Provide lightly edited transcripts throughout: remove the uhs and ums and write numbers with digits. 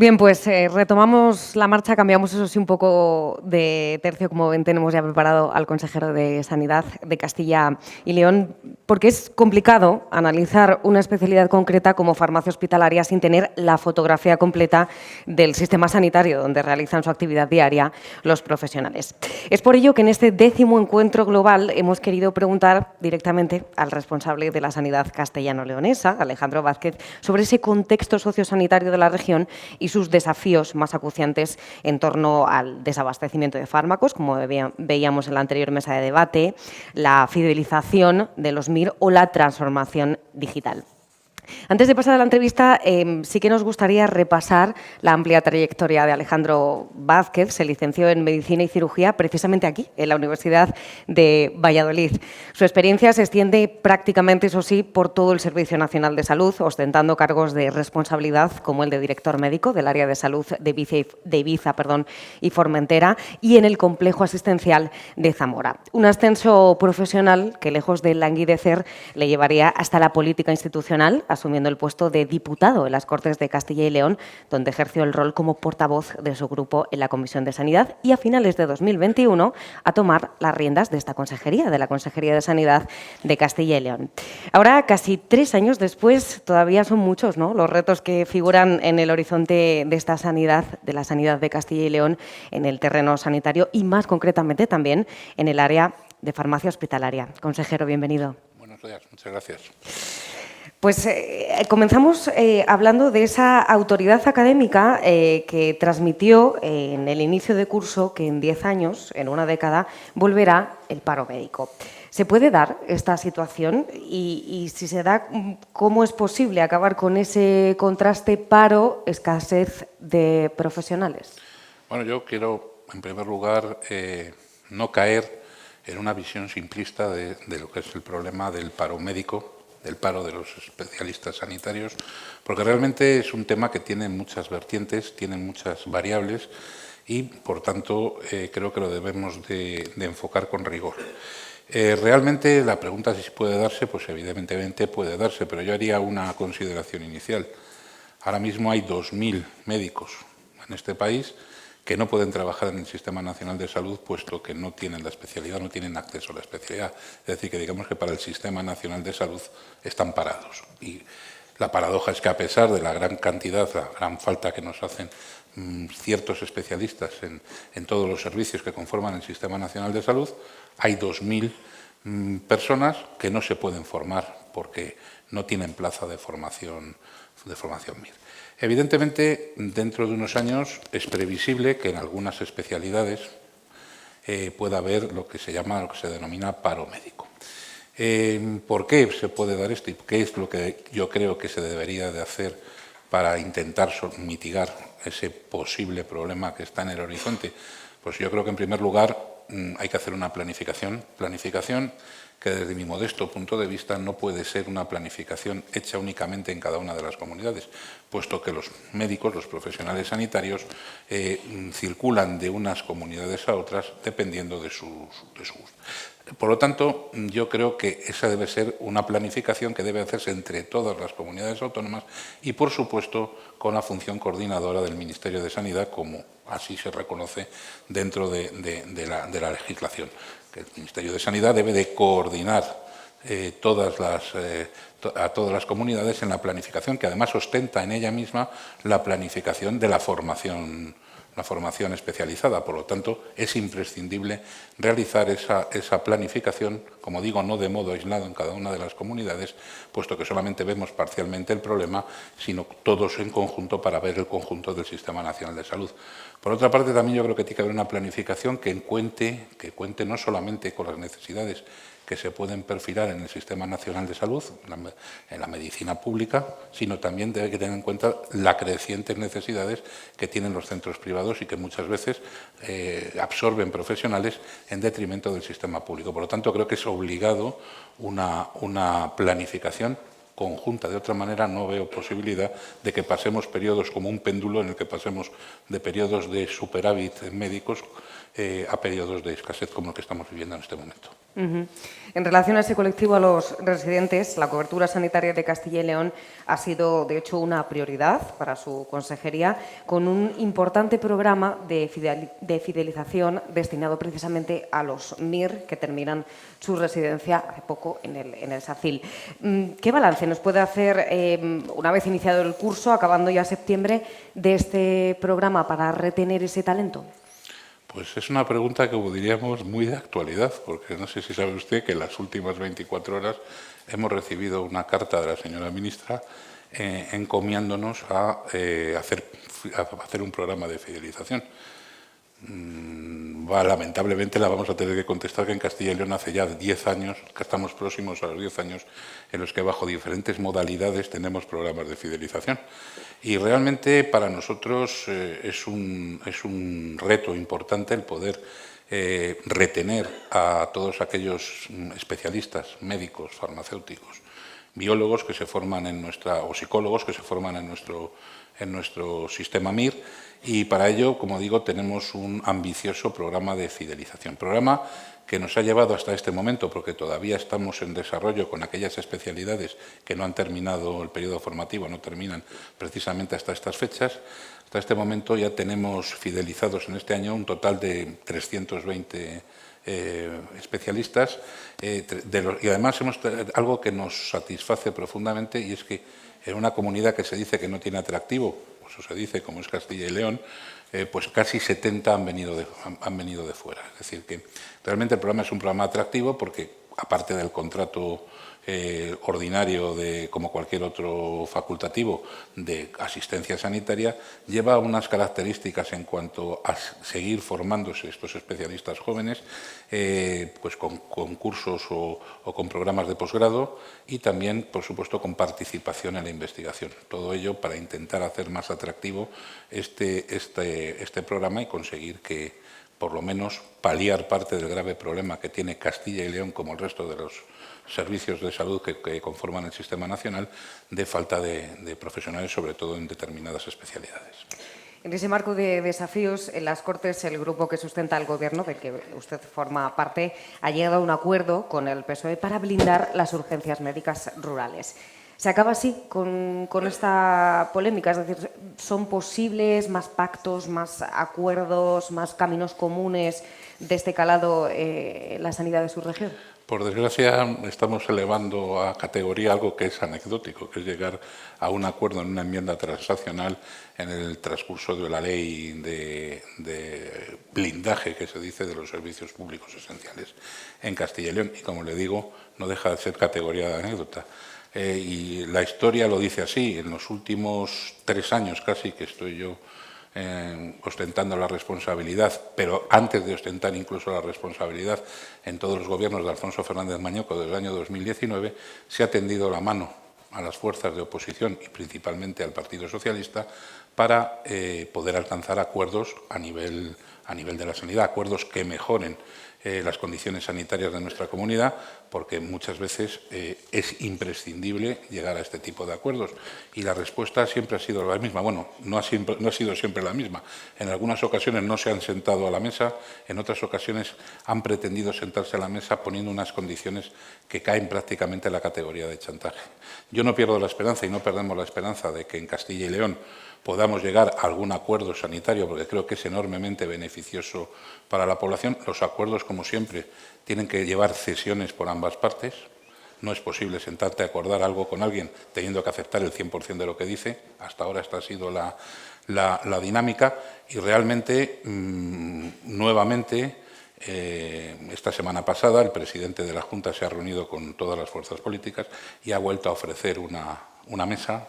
Bien, pues retomamos la marcha, cambiamos eso sí un poco de tercio, como ven tenemos ya preparado al consejero de Sanidad de Castilla y León, porque es complicado analizar una especialidad concreta como farmacia hospitalaria sin tener la fotografía completa del sistema sanitario donde realizan su actividad diaria los profesionales. Es por ello que en este 10º encuentro global hemos querido preguntar directamente al responsable de la sanidad castellano-leonesa, Alejandro Vázquez, sobre ese contexto sociosanitario de la región y sus desafíos más acuciantes en torno al desabastecimiento de fármacos, como veíamos en la anterior mesa de debate, la fidelización de los MIR o la transformación digital. Antes de pasar a la entrevista, sí que nos gustaría repasar la amplia trayectoria de Alejandro Vázquez. Se licenció en Medicina y Cirugía precisamente aquí, en la Universidad de Valladolid. Su experiencia se extiende prácticamente, eso sí, por todo el Servicio Nacional de Salud, ostentando cargos de responsabilidad como el de director médico del área de salud de Ibiza y Formentera y en el complejo asistencial de Zamora. Un ascenso profesional que, lejos de languidecer, le llevaría hasta la política institucional, asumiendo el puesto de diputado en las Cortes de Castilla y León, donde ejerció el rol como portavoz de su grupo en la Comisión de Sanidad y a finales de 2021 a tomar las riendas de esta consejería, de la Consejería de Sanidad de Castilla y León. Ahora, casi 3 años después, todavía son muchos, ¿no?, los retos que figuran en el horizonte de esta sanidad, de la sanidad de Castilla y León, en el terreno sanitario y más concretamente también en el área de farmacia hospitalaria. Consejero, bienvenido. Buenos días, muchas gracias. Pues comenzamos hablando de esa autoridad académica que transmitió en el inicio de curso que en 10 años, en una década, volverá el paro médico. ¿Se puede dar esta situación? Y si se da, ¿cómo es posible acabar con ese contraste paro-escasez de profesionales? Bueno, yo quiero, en primer lugar, no caer en una visión simplista de lo que es el problema del paro médico, del paro de los especialistas sanitarios, porque realmente es un tema que tiene muchas vertientes, tiene muchas variables y, por tanto, creo que lo debemos de enfocar con rigor. Realmente la pregunta si puede darse, pues evidentemente puede darse, pero yo haría una consideración inicial. Ahora mismo hay 2.000 médicos en este país que no pueden trabajar en el Sistema Nacional de Salud puesto que no tienen la especialidad, no tienen acceso a la especialidad. Es decir, que digamos que para el Sistema Nacional de Salud están parados. Y la paradoja es que a pesar de la gran cantidad, la gran falta que nos hacen ciertos especialistas en todos los servicios que conforman el Sistema Nacional de Salud, hay 2.000 personas que no se pueden formar porque no tienen plaza de formación MIR. Evidentemente, dentro de unos años es previsible que en algunas especialidades pueda haber lo que se denomina paro médico. ¿Por qué se puede dar esto y qué es lo que yo creo que se debería de hacer para intentar mitigar ese posible problema que está en el horizonte? Pues yo creo que en primer lugar hay que hacer una planificación que desde mi modesto punto de vista no puede ser una planificación hecha únicamente en cada una de las comunidades, puesto que los médicos, los profesionales sanitarios, circulan de unas comunidades a otras dependiendo de su gusto. Por lo tanto, yo creo que esa debe ser una planificación que debe hacerse entre todas las comunidades autónomas y, por supuesto, con la función coordinadora del Ministerio de Sanidad, como así se reconoce dentro de la legislación. Que el Ministerio de Sanidad debe de coordinar a todas las comunidades en la planificación, que además ostenta en ella misma la planificación de la formación especializada. Por lo tanto, es imprescindible realizar esa planificación, como digo, no de modo aislado en cada una de las comunidades, puesto que solamente vemos parcialmente el problema, sino todos en conjunto para ver el conjunto del Sistema Nacional de Salud. Por otra parte, también yo creo que tiene que haber una planificación que cuente no solamente con las necesidades que se pueden perfilar en el Sistema Nacional de Salud, en la medicina pública, sino también debe tener en cuenta las crecientes necesidades que tienen los centros privados y que muchas veces absorben profesionales en detrimento del sistema público. Por lo tanto, creo que es obligado una planificación conjunta. De otra manera, no veo posibilidad de que pasemos periodos como un péndulo en el que pasemos de periodos de superávit médicos a periodos de escasez como el que estamos viviendo en este momento. En relación a ese colectivo, a los residentes, la cobertura sanitaria de Castilla y León ha sido, de hecho, una prioridad para su consejería, con un importante programa de fidelización destinado precisamente a los MIR que terminan su residencia hace poco en el SACIL. ¿Qué balance nos puede hacer, una vez iniciado el curso, acabando ya septiembre, de este programa para retener ese talento? Pues es una pregunta que diríamos muy de actualidad, porque no sé si sabe usted que en las últimas 24 horas hemos recibido una carta de la señora ministra encomiándonos a hacer un programa de fidelización. Lamentablemente la vamos a tener que contestar que en Castilla y León hace ya 10 años, que estamos próximos a los 10 años, en los que bajo diferentes modalidades tenemos programas de fidelización. Y realmente para nosotros es un reto importante el poder retener a todos aquellos especialistas, médicos, farmacéuticos, biólogos que se forman o psicólogos que se forman en nuestro sistema MIR, y para ello, como digo, tenemos un ambicioso programa de fidelización. Programa que nos ha llevado hasta este momento, porque todavía estamos en desarrollo con aquellas especialidades que no han terminado el periodo formativo, no terminan precisamente hasta estas fechas. Hasta este momento ya tenemos fidelizados en este año un total de 320 especialistas, y además algo que nos satisface profundamente, y es que en una comunidad que se dice que no tiene atractivo, pues eso se dice, como es Castilla y León, pues casi 70 han venido de fuera. Es decir, que realmente el programa es un programa atractivo porque, aparte del contrato ordinario como cualquier otro facultativo de asistencia sanitaria, lleva unas características en cuanto a seguir formándose estos especialistas jóvenes, pues con cursos o con programas de posgrado, y también, por supuesto, con participación en la investigación. Todo ello para intentar hacer más atractivo este programa y conseguir que, por lo menos, paliar parte del grave problema que tiene Castilla y León, como el resto de los servicios de salud que conforman el sistema nacional, de falta de profesionales, sobre todo en determinadas especialidades. En ese marco de desafíos, en las Cortes, el grupo que sustenta el Gobierno, del que usted forma parte, ha llegado a un acuerdo con el PSOE para blindar las urgencias médicas rurales. Se acaba así con esta polémica, es decir, ¿son posibles más pactos, más acuerdos, más caminos comunes de este calado en la sanidad de su región? Por desgracia, estamos elevando a categoría algo que es anecdótico, que es llegar a un acuerdo en una enmienda transaccional en el transcurso de la ley de blindaje, que se dice, de los servicios públicos esenciales en Castilla y León. Y, como le digo, no deja de ser categoría de anécdota. Y la historia lo dice así. En los últimos 3 años casi que estoy yo ostentando la responsabilidad, pero antes de ostentar incluso la responsabilidad en todos los gobiernos de Alfonso Fernández Mañoco desde el año 2019, se ha tendido la mano a las fuerzas de oposición y principalmente al Partido Socialista para poder alcanzar acuerdos a nivel de la sanidad, acuerdos que mejoren las condiciones sanitarias de nuestra comunidad, porque muchas veces es imprescindible llegar a este tipo de acuerdos. Y la respuesta siempre ha sido la misma. Bueno, no ha sido siempre la misma. En algunas ocasiones no se han sentado a la mesa, en otras ocasiones han pretendido sentarse a la mesa poniendo unas condiciones que caen prácticamente en la categoría de chantaje. Yo no pierdo la esperanza, y no perdemos la esperanza, de que en Castilla y León podamos llegar a algún acuerdo sanitario, porque creo que es enormemente beneficioso para la población. Los acuerdos, como siempre, tienen que llevar cesiones por ambas partes. No es posible sentarte a acordar algo con alguien teniendo que aceptar el 100% de lo que dice. Hasta ahora esta ha sido la dinámica, y realmente, nuevamente, esta semana pasada el presidente de la Junta se ha reunido con todas las fuerzas políticas y ha vuelto a ofrecer una mesa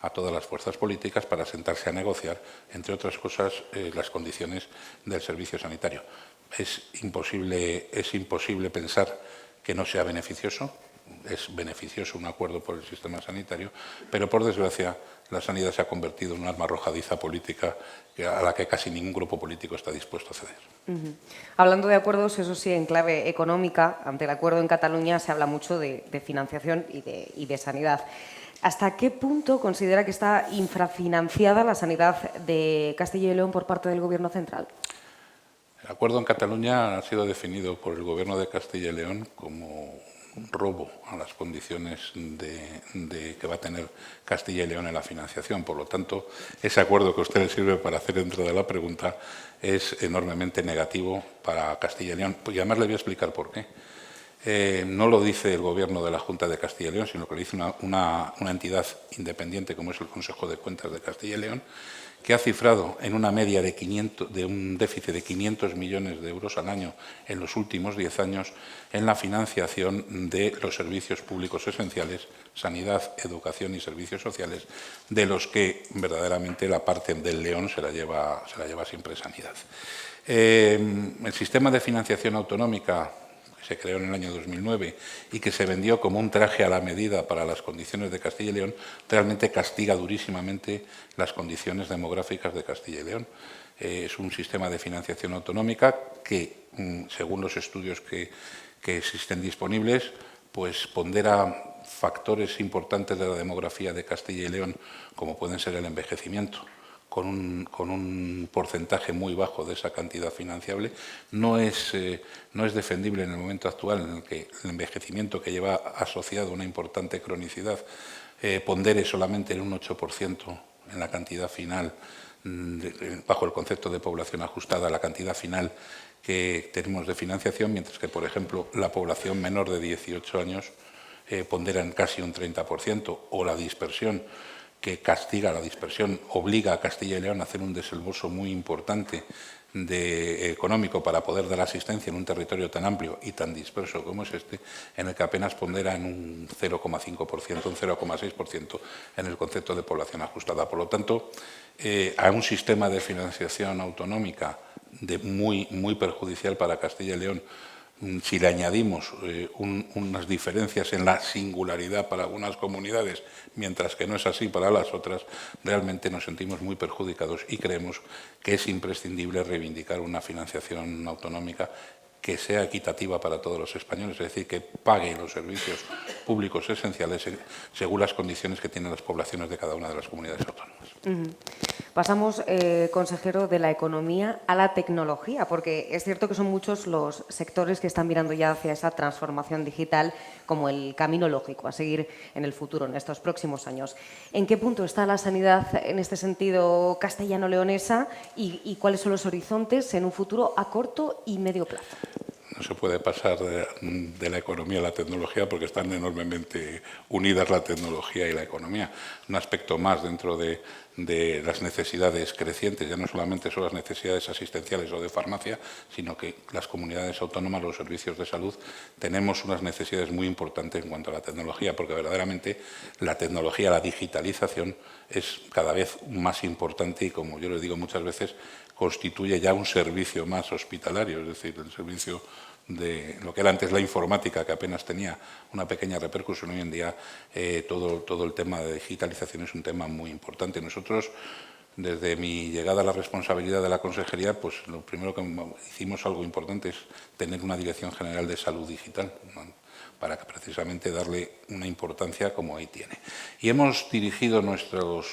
a todas las fuerzas políticas para sentarse a negociar, entre otras cosas, las condiciones del servicio sanitario. Es imposible pensar que no sea beneficioso. Es beneficioso un acuerdo por el sistema sanitario, pero, por desgracia, la sanidad se ha convertido en un arma arrojadiza política a la que casi ningún grupo político está dispuesto a ceder. Hablando de acuerdos, eso sí, en clave económica, ante el acuerdo en Cataluña se habla mucho de financiación y de sanidad. ¿Hasta qué punto considera que está infrafinanciada la sanidad de Castilla y León por parte del Gobierno central? acuerdo en Cataluña ha sido definido por el Gobierno de Castilla y León como un robo a las condiciones que va a tener Castilla y León en la financiación. Por lo tanto, ese acuerdo que a usted le sirve para hacer dentro de la pregunta es enormemente negativo para Castilla y León. Y además le voy a explicar por qué. No lo dice el Gobierno de la Junta de Castilla y León, sino que lo dice una entidad independiente como es el Consejo de Cuentas de Castilla y León, que ha cifrado en una media de un déficit de 500 millones de euros al año en los últimos 10 años en la financiación de los servicios públicos esenciales, sanidad, educación y servicios sociales, de los que verdaderamente la parte del León se la lleva siempre sanidad. El sistema de financiación autonómica que se creó en el año 2009 y que se vendió como un traje a la medida para las condiciones de Castilla y León, realmente castiga durísimamente las condiciones demográficas de Castilla y León. Es un sistema de financiación autonómica que, según los estudios que existen disponibles, pues pondera factores importantes de la demografía de Castilla y León, como pueden ser el envejecimiento, con un porcentaje muy bajo de esa cantidad financiable, no es defendible en el momento actual en el que el envejecimiento, que lleva asociado una importante cronicidad, pondere solamente en un 8% en la cantidad final, bajo el concepto de población ajustada, la cantidad final que tenemos de financiación, mientras que, por ejemplo, la población menor de 18 años pondera en casi un 30%, o la dispersión, que castiga la dispersión, obliga a Castilla y León a hacer un desembolso muy importante económico para poder dar asistencia en un territorio tan amplio y tan disperso como es este, en el que apenas pondera en un 0,5%, un 0,6% en el concepto de población ajustada. Por lo tanto, a un sistema de financiación autonómica muy perjudicial para Castilla y León, si le añadimos unas diferencias en la singularidad para algunas comunidades, mientras que no es así para las otras, realmente nos sentimos muy perjudicados y creemos que es imprescindible reivindicar una financiación autonómica que sea equitativa para todos los españoles, es decir, que pague los servicios públicos esenciales según las condiciones que tienen las poblaciones de cada una de las comunidades autónomas. Pasamos, consejero, de la economía a la tecnología, porque es cierto que son muchos los sectores que están mirando ya hacia esa transformación digital como el camino lógico a seguir en el futuro, en estos próximos años. ¿En qué punto está la sanidad en este sentido castellano-leonesa y cuáles son los horizontes en un futuro a corto y medio plazo? No se puede pasar de la economía a la tecnología porque están enormemente unidas la tecnología y la economía. Un aspecto más dentro de las necesidades crecientes, ya no solamente son las necesidades asistenciales o de farmacia, sino que las comunidades autónomas, los servicios de salud, tenemos unas necesidades muy importantes en cuanto a la tecnología, porque verdaderamente la tecnología, la digitalización es cada vez más importante y, como yo les digo muchas veces, constituye ya un servicio más hospitalario, es decir, el servicio de lo que era antes la informática, que apenas tenía una pequeña repercusión. Hoy en día todo el tema de digitalización es un tema muy importante. Nosotros, desde mi llegada a la responsabilidad de la consejería, pues lo primero que hicimos, algo importante, es tener una Dirección General de Salud Digital, ¿no?, para que precisamente darle una importancia como ahí tiene. Y hemos dirigido nuestras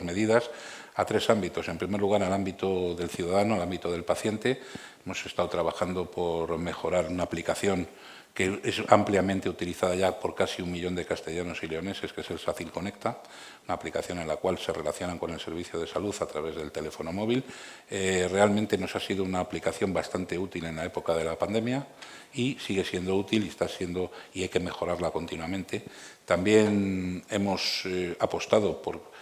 medidas a tres ámbitos. En primer lugar, al ámbito del ciudadano, al ámbito del paciente. Hemos estado trabajando por mejorar una aplicación que es ampliamente utilizada ya por casi 1 millón de castellanos y leoneses, que es el SACIL Conecta, una aplicación en la cual se relacionan con el servicio de salud a través del teléfono móvil. Realmente nos ha sido una aplicación bastante útil en la época de la pandemia y sigue siendo útil y hay que mejorarla continuamente. También hemos apostado por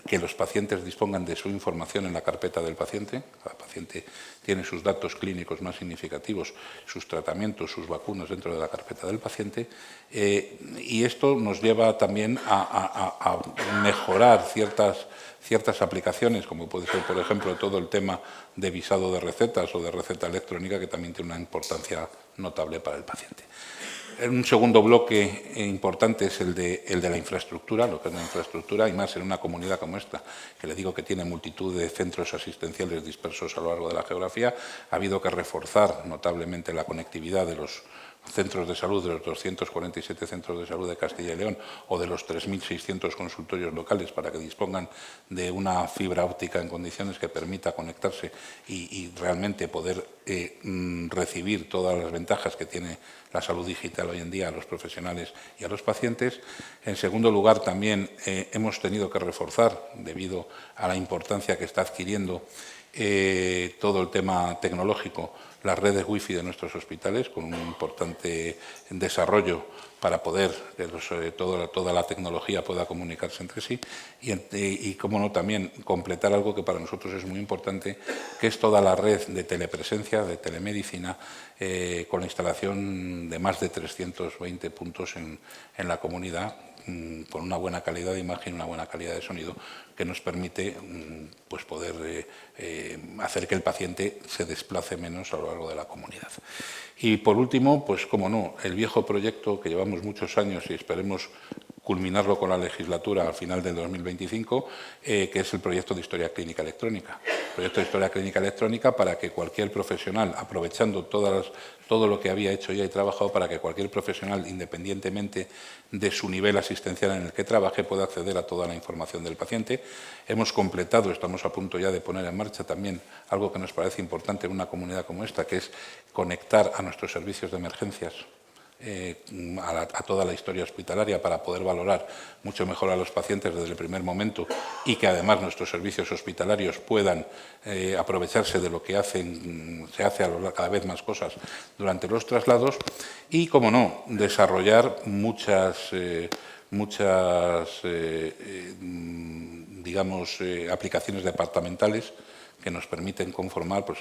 que los pacientes dispongan de su información en la carpeta del paciente. Cada paciente tiene sus datos clínicos más significativos, sus tratamientos, sus vacunas dentro de la carpeta del paciente, y esto nos lleva también a mejorar ciertas aplicaciones, como puede ser, por ejemplo, todo el tema de visado de recetas o de receta electrónica, que también tiene una importancia notable para el paciente. Un segundo bloque importante es el de la infraestructura, lo que es la infraestructura, y más en una comunidad como esta, que le digo que tiene multitud de centros asistenciales dispersos a lo largo de la geografía. Ha habido que reforzar notablemente la conectividad de los centros de salud, de los 247 centros de salud de Castilla y León o de los 3.600 consultorios locales para que dispongan de una fibra óptica en condiciones que permita conectarse y realmente poder recibir todas las ventajas que tiene la salud digital hoy en día a los profesionales y a los pacientes. En segundo lugar, también hemos tenido que reforzar, debido a la importancia que está adquiriendo todo el tema tecnológico, las redes wifi de nuestros hospitales, con un importante desarrollo para poder que toda la tecnología pueda comunicarse entre sí y, cómo no, también completar algo que para nosotros es muy importante, que es toda la red de telepresencia, de telemedicina, con la instalación de más de 320 puntos en la comunidad, con una buena calidad de imagen, una buena calidad de sonido, que nos permite pues poder hacer que el paciente se desplace menos a lo largo de la comunidad. Y por último, pues cómo no, el viejo proyecto que llevamos muchos años y esperemos culminarlo con la legislatura al final del 2025, que es el proyecto de historia clínica electrónica. El proyecto de historia clínica electrónica para que cualquier profesional, aprovechando todo lo que había hecho ya y trabajado, para que cualquier profesional, independientemente de su nivel asistencial en el que trabaje, pueda acceder a toda la información del paciente. Hemos completado, estamos a punto ya de poner en marcha también algo que nos parece importante en una comunidad como esta, que es conectar a nuestros servicios de emergencias a toda la historia hospitalaria para poder valorar mucho mejor a los pacientes desde el primer momento y que además nuestros servicios hospitalarios puedan aprovecharse de lo que se hace cada vez más cosas durante los traslados y, como no, desarrollar muchas aplicaciones departamentales que nos permiten conformar pues,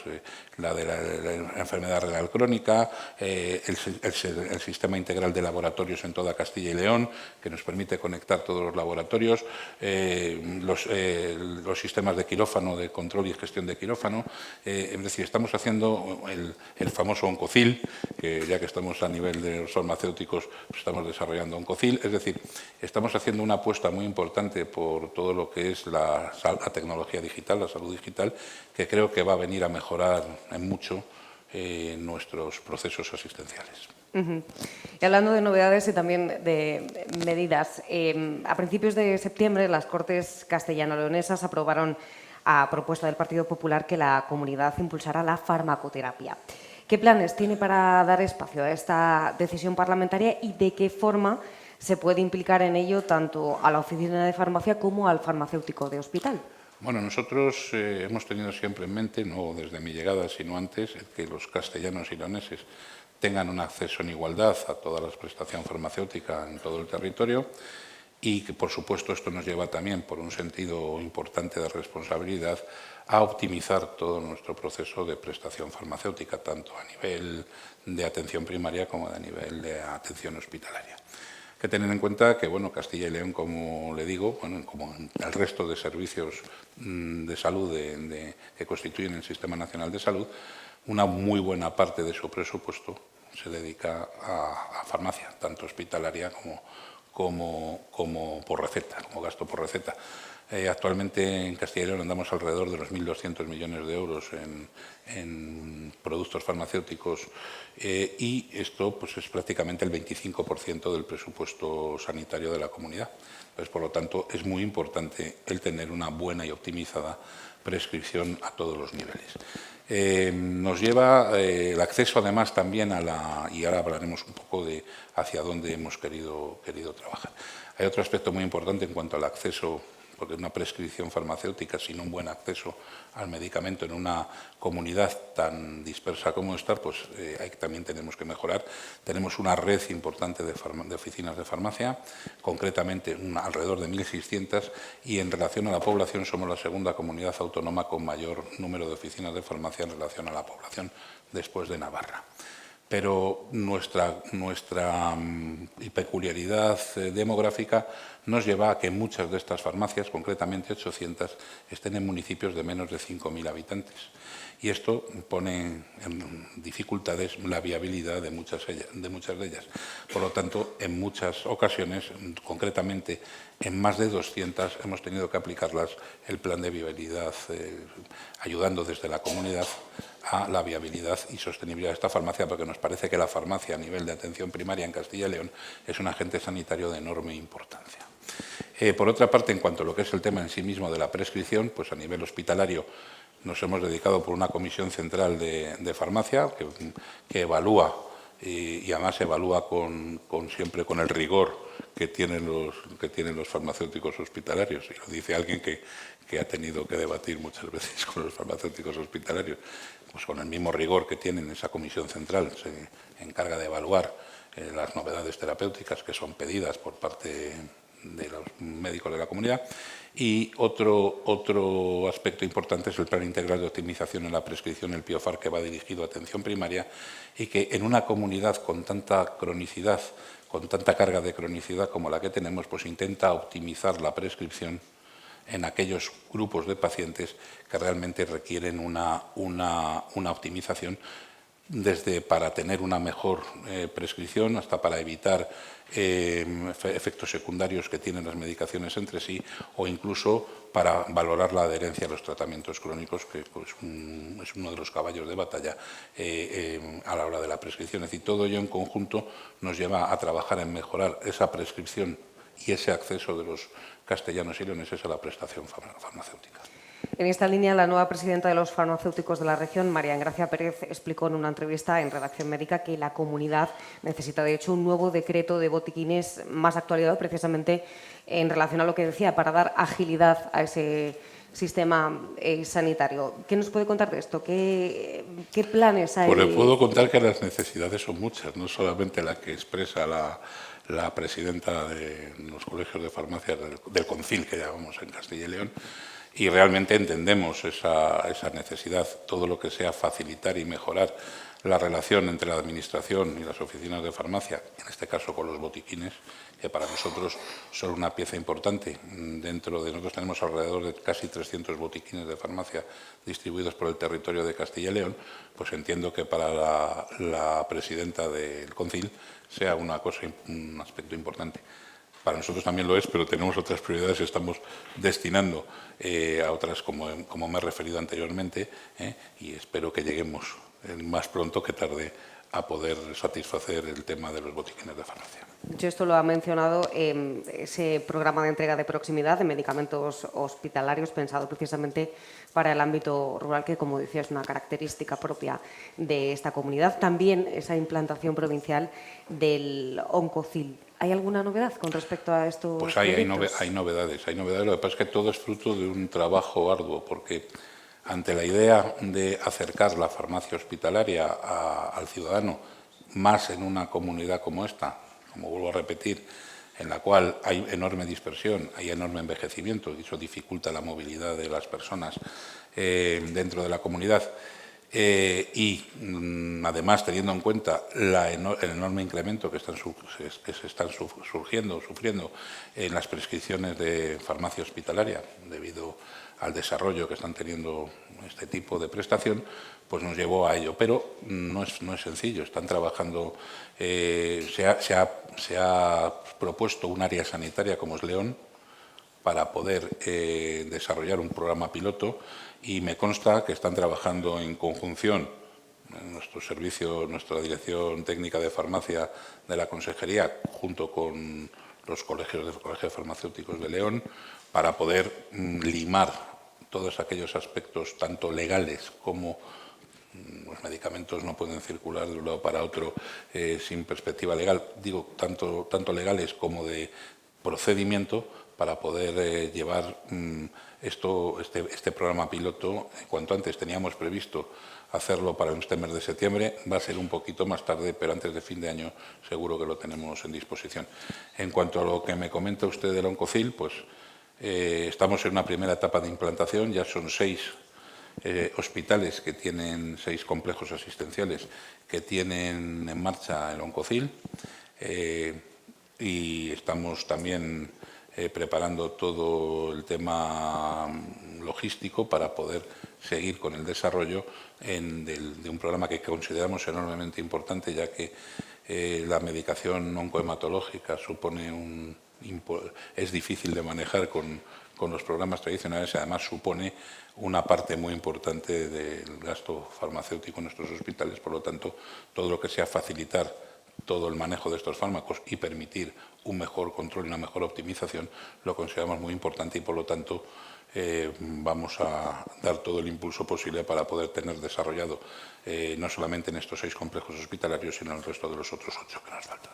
la de la enfermedad renal crónica, el sistema integral de laboratorios en toda Castilla y León, que nos permite conectar todos los laboratorios, los sistemas de quirófano, de control y gestión de quirófano. Es decir, estamos haciendo el famoso Oncocil, que ya que estamos a nivel de los farmacéuticos, pues estamos desarrollando Oncocil. Es decir, estamos haciendo una apuesta muy importante por todo lo que es la tecnología digital, la salud digital, que creo que va a venir a mejorar en mucho nuestros procesos asistenciales. Y hablando de novedades y también de medidas, a principios de septiembre las Cortes castellano-leonesas aprobaron, a propuesta del Partido Popular, que la comunidad impulsara la farmacoterapia. ¿Qué planes tiene para dar espacio a esta decisión parlamentaria y de qué forma se puede implicar en ello tanto a la oficina de farmacia como al farmacéutico de hospital? Bueno, nosotros hemos tenido siempre en mente, no desde mi llegada, sino antes, que los castellanos y leoneses tengan un acceso en igualdad a toda la prestación farmacéutica en todo el territorio y que, por supuesto, esto nos lleva también, por un sentido importante de responsabilidad, a optimizar todo nuestro proceso de prestación farmacéutica, tanto a nivel de atención primaria como a nivel de atención hospitalaria. Hay que tener en cuenta que, bueno, Castilla y León, como le digo, bueno, como el resto de servicios de salud que constituyen el Sistema Nacional de Salud, una muy buena parte de su presupuesto se dedica a farmacia, tanto hospitalaria como por receta, como gasto por receta. Actualmente en Castilla y León andamos alrededor de los 1.200 millones de euros en productos farmacéuticos y esto pues, es prácticamente el 25% del presupuesto sanitario de la comunidad. Entonces, por lo tanto, es muy importante el tener una buena y optimizada prescripción a todos los niveles. Nos lleva el acceso, además, también y ahora hablaremos un poco de hacia dónde hemos querido trabajar. Hay otro aspecto muy importante en cuanto al acceso, porque una prescripción farmacéutica sin un buen acceso al medicamento en una comunidad tan dispersa como esta, pues también tenemos que mejorar. Tenemos una red importante de oficinas de farmacia, concretamente alrededor de 1.600, y en relación a la población somos la segunda comunidad autónoma con mayor número de oficinas de farmacia en relación a la población, después de Navarra. Pero nuestra peculiaridad demográfica nos lleva a que muchas de estas farmacias, concretamente 800, estén en municipios de menos de 5.000 habitantes. Y esto pone en dificultades la viabilidad de muchas de ellas. Por lo tanto, en muchas ocasiones, concretamente en más de 200, hemos tenido que aplicarlas el plan de viabilidad, ayudando desde la comunidad a la viabilidad y sostenibilidad de esta farmacia, porque nos parece que la farmacia a nivel de atención primaria en Castilla y León es un agente sanitario de enorme importancia. Por otra parte, en cuanto a lo que es el tema en sí mismo de la prescripción, pues a nivel hospitalario nos hemos dedicado por una comisión central de farmacia que evalúa y además evalúa siempre con el rigor que tienen los farmacéuticos hospitalarios. Y lo dice alguien que ha tenido que debatir muchas veces con los farmacéuticos hospitalarios. Pues con el mismo rigor que tienen esa comisión central, se encarga de evaluar las novedades terapéuticas que son pedidas por parte de los médicos de la comunidad. Y otro aspecto importante es el Plan Integral de Optimización en la Prescripción, el PIOFAR, que va dirigido a atención primaria y que en una comunidad con tanta cronicidad, con tanta carga de cronicidad como la que tenemos, pues intenta optimizar la prescripción en aquellos grupos de pacientes que realmente requieren una optimización, desde para tener una mejor prescripción hasta para evitar efectos secundarios que tienen las medicaciones entre sí, o incluso para valorar la adherencia a los tratamientos crónicos, que pues, es uno de los caballos de batalla a la hora de la prescripción. Es decir, todo ello en conjunto nos lleva a trabajar en mejorar esa prescripción y ese acceso de los castellanos y leoneses a la prestación farmacéutica. En esta línea, la nueva presidenta de los farmacéuticos de la región, María Engracia Pérez, explicó en una entrevista en Redacción Médica que la comunidad necesita, de hecho, un nuevo decreto de botiquines más actualizado, precisamente en relación a lo que decía, para dar agilidad a ese sistema sanitario. ¿Qué nos puede contar de esto? ¿Qué planes hay? Pues le puedo contar que las necesidades son muchas, no solamente la que expresa la presidenta de los colegios de farmacia del CONCIL, que llamamos en Castilla y León, y realmente entendemos esa necesidad, todo lo que sea facilitar y mejorar la relación entre la Administración y las oficinas de farmacia, en este caso con los botiquines, que para nosotros son una pieza importante. Nosotros tenemos alrededor de casi 300 botiquines de farmacia distribuidos por el territorio de Castilla y León, pues entiendo que para la presidenta del CONCIL sea un aspecto importante. Para nosotros también lo es, pero tenemos otras prioridades, estamos destinando a otras, como me he referido anteriormente, y espero que lleguemos más pronto que tarde a poder satisfacer el tema de los botiquines de farmacia. Yo esto lo ha mencionado, ese programa de entrega de proximidad de medicamentos hospitalarios pensado precisamente para el ámbito rural, que, como decía, es una característica propia de esta comunidad. También esa implantación provincial del Oncocil. ¿Hay alguna novedad con respecto a esto? Pues hay novedades. Lo que pasa es que todo es fruto de un trabajo arduo, porque ante la idea de acercar la farmacia hospitalaria al ciudadano, más en una comunidad como esta, como vuelvo a repetir, en la cual hay enorme dispersión, hay enorme envejecimiento, y eso dificulta la movilidad de las personas dentro de la comunidad. Además, teniendo en cuenta el enorme incremento que se están sufriendo en las prescripciones de farmacia hospitalaria debido al desarrollo que están teniendo este tipo de prestación, pues nos llevó a ello. Pero no es sencillo, están trabajando, se ha propuesto un área sanitaria como es León para poder desarrollar un programa piloto, y me consta que están trabajando en conjunción en nuestra Dirección Técnica de Farmacia de la Consejería, junto con los colegios farmacéuticos de León, para poder limar todos aquellos aspectos, tanto legales como los medicamentos no pueden circular de un lado para otro sin perspectiva legal, digo, tanto legales como de procedimiento, para poder llevar este programa piloto cuanto antes. Teníamos previsto hacerlo para este mes de septiembre, va a ser un poquito más tarde, pero antes de fin de año seguro que lo tenemos en disposición. En cuanto a lo que me comenta usted del Oncocil, pues estamos en una primera etapa de implantación, ya son 6 hospitales que tienen 6 complejos asistenciales que tienen en marcha el Oncocil, y estamos también preparando todo el tema logístico para poder seguir con el desarrollo de un programa que consideramos enormemente importante, ya que la medicación oncohematológica es difícil de manejar con con los programas tradicionales y además supone una parte muy importante del gasto farmacéutico en nuestros hospitales. Por lo tanto, todo lo que sea facilitar todo el manejo de estos fármacos y permitir un mejor control y una mejor optimización lo consideramos muy importante y, por lo tanto, vamos a dar todo el impulso posible para poder tener desarrollado no solamente en estos 6 complejos hospitalarios, sino en el resto de los otros 8 que nos faltan.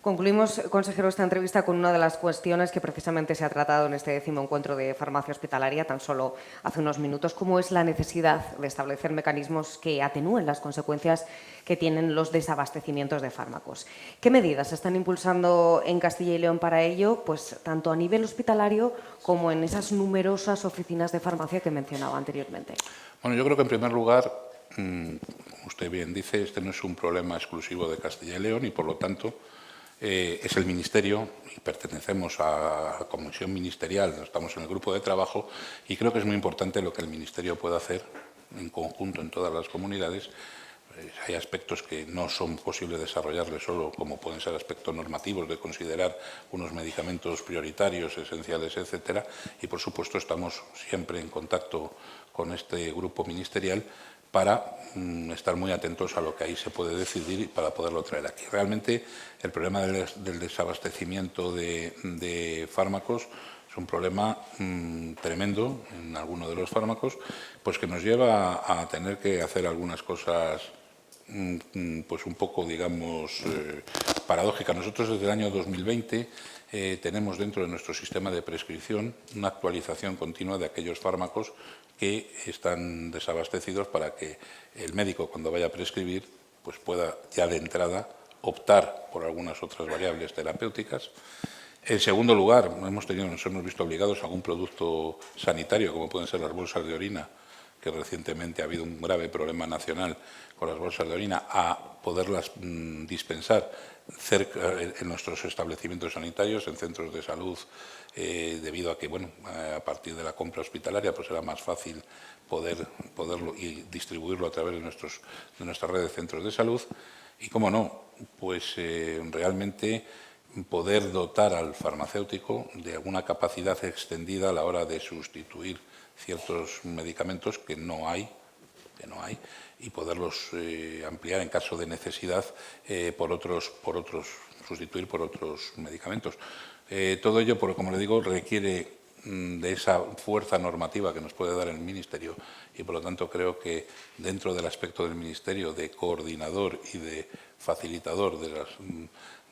Concluimos, consejero, esta entrevista con una de las cuestiones que precisamente se ha tratado en este 10º encuentro de farmacia hospitalaria tan solo hace unos minutos, como es la necesidad de establecer mecanismos que atenúen las consecuencias que tienen los desabastecimientos de fármacos. ¿Qué medidas se están impulsando en Castilla y León para ello, pues tanto a nivel hospitalario como en esas numerosas oficinas de farmacia que mencionaba anteriormente? Bueno, yo creo que en primer lugar, como usted bien dice, este no es un problema exclusivo de Castilla y León y, por lo tanto, es el Ministerio y pertenecemos a la comisión ministerial, estamos en el grupo de trabajo y creo que es muy importante lo que el Ministerio pueda hacer en conjunto en todas las comunidades. Hay aspectos que no son posibles desarrollarles solo, como pueden ser aspectos normativos de considerar unos medicamentos prioritarios, esenciales, etcétera, y por supuesto estamos siempre en contacto con este grupo ministerial para estar muy atentos a lo que ahí se puede decidir y para poderlo traer aquí. Realmente el problema del desabastecimiento de fármacos es un problema tremendo en algunos de los fármacos, pues que nos lleva a tener que hacer algunas cosas pues un poco, digamos, paradójicas. Nosotros desde el año 2020 tenemos dentro de nuestro sistema de prescripción una actualización continua de aquellos fármacos que están desabastecidos para que el médico, cuando vaya a prescribir, pues pueda ya de entrada optar por algunas otras variables terapéuticas. En segundo lugar, nos hemos visto obligados a algún producto sanitario, como pueden ser las bolsas de orina, que recientemente ha habido un grave problema nacional con las bolsas de orina, a poderlas dispensar cerca en nuestros establecimientos sanitarios, en centros de salud, debido a que, bueno, a partir de la compra hospitalaria, pues era más fácil poderlo y distribuirlo a través de nuestra red de centros de salud. Y, cómo no, pues realmente poder dotar al farmacéutico de alguna capacidad extendida a la hora de sustituir ciertos medicamentos que no hay, y poderlos ampliar en caso de necesidad sustituir por otros medicamentos. Todo ello, como le digo, requiere de esa fuerza normativa que nos puede dar el Ministerio y, por lo tanto, creo que dentro del aspecto del Ministerio de coordinador y de facilitador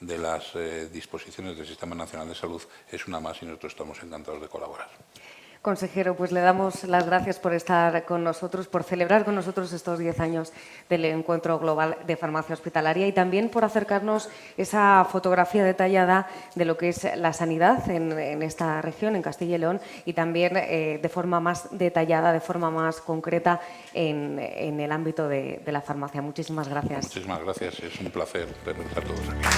de las disposiciones del Sistema Nacional de Salud es una más y nosotros estamos encantados de colaborar. Consejero, pues le damos las gracias por estar con nosotros, por celebrar con nosotros estos 10 años del Encuentro Global de Farmacia Hospitalaria y también por acercarnos esa fotografía detallada de lo que es la sanidad en esta región, en Castilla y León, y también de forma más detallada, de forma más concreta en el ámbito de la farmacia. Muchísimas gracias. Muchísimas gracias, es un placer verlos a todos aquí.